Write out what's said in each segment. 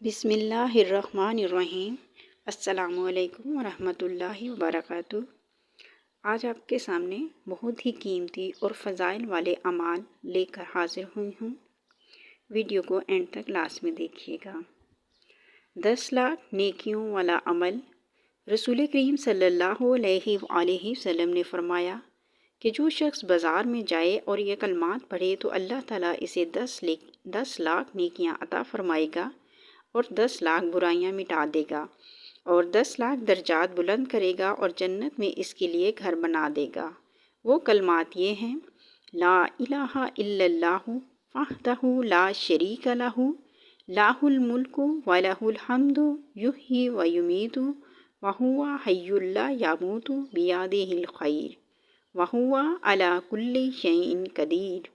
بسم اللہ الرحمن الرحیم۔ السلام علیکم ورحمۃ اللہ وبرکاتہ۔ آج آپ کے سامنے بہت ہی قیمتی اور فضائل والے اعمال لے کر حاضر ہوئی ہوں۔ ویڈیو کو اینڈ تک لازمی دیکھیے گا۔ 10 لاکھ نیکیوں والا عمل۔ رسول کریم صلی اللہ علیہ وآلہ وسلم نے فرمایا کہ جو شخص بازار میں جائے اور یہ کلمات پڑھے تو اللہ تعالیٰ اسے 10 لاکھ نیکیاں عطا فرمائے گا اور 10 لاکھ برائیاں مٹا دے گا اور 10 لاکھ درجات بلند کرے گا اور جنت میں اس کے لیے گھر بنا دے گا۔ وہ کلمات یہ ہیں: لا الہ الا اللہ وحدہ لا شریک لہ، لہ الملک ولہ الحمد، یحیی ویمیت وہو حی لا یموت بیدہ الخیر وہو علی کل شیء قدیر۔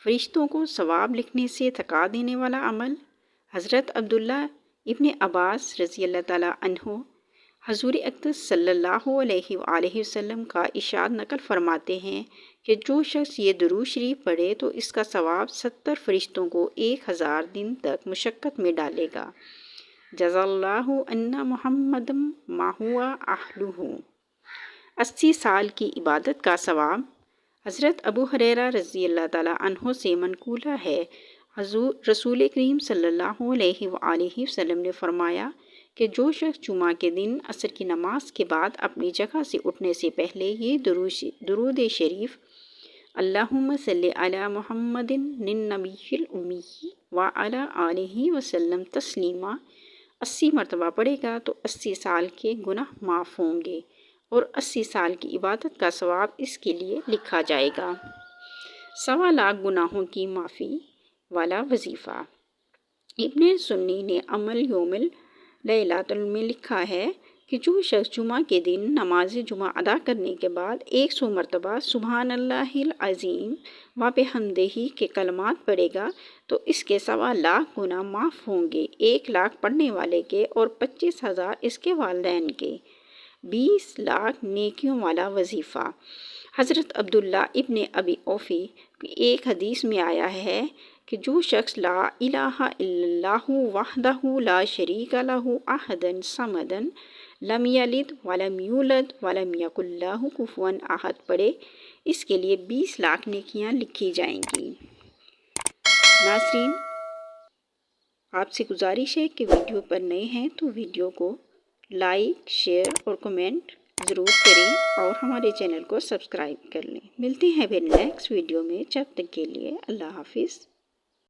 فرشتوں کو ثواب لکھنے سے تھکا دینے والا عمل۔ حضرت عبداللہ ابن عباس رضی اللہ تعالیٰ عنہ حضور اقدس صلی اللہ علیہ وآلہ وسلم کا ارشاد نقل فرماتے ہیں کہ جو شخص یہ درود شریف پڑھے تو اس کا ثواب 70 فرشتوں کو 1000 دن تک مشقت میں ڈالے گا۔ جزا اللہ عنا محمدا ما هو اہلہ۔ 80 سال کی عبادت کا ثواب۔ حضرت ابو ہریرہ رضی اللہ تعالیٰ عنہ سے منقول ہے، رسول کریم صلی اللہ علیہ وآلہ وسلم نے فرمایا کہ جو شخص جمعہ کے دن عصر کی نماز کے بعد اپنی جگہ سے اٹھنے سے پہلے یہ درود شریف اللہم صلی علی محمد النبی الامی وعلی آلہ وسلم تسلیما 80 مرتبہ پڑھے گا تو 80 سال کے گناہ معاف ہوں گے اور 80 سال کی عبادت کا ثواب اس کے لیے لکھا جائے گا۔ 1.25 لاکھ گناہوں کی معافی والا وظیفہ۔ ابن سنی نے عمل یوم لیلۃ میں لکھا ہے کہ جو شخص جمعہ کے دن نماز جمعہ ادا کرنے کے بعد 100 مرتبہ سبحان اللہ العظیم و بحمدہ کے کلمات پڑھے گا تو اس کے 1.25 لاکھ گناہ معاف ہوں گے، 1 لاکھ پڑھنے والے کے اور 25,000 اس کے والدین کے۔ 20 لاکھ نیکیوں والا وظیفہ۔ حضرت عبداللہ ابن ابی اوفی کی ایک حدیث میں آیا ہے کہ جو شخص لا الہ الا اللہ وحدہ لا شریک لہ احد صمد لم یلد ولم یولد ولم یکن لہ کفوا احد پڑھے، اس کے لیے 20 لاکھ نیکیاں لکھی جائیں گی۔ ناظرین، آپ سے گزارش ہے کہ ویڈیو پر نئے ہیں تو ویڈیو کو لائک، شیئر اور کمنٹ ضرور کریں اور ہمارے چینل کو سبسکرائب کر لیں۔ ملتے ہیں پھر نیکسٹ ویڈیو میں، جب تک کے لیے اللہ حافظ۔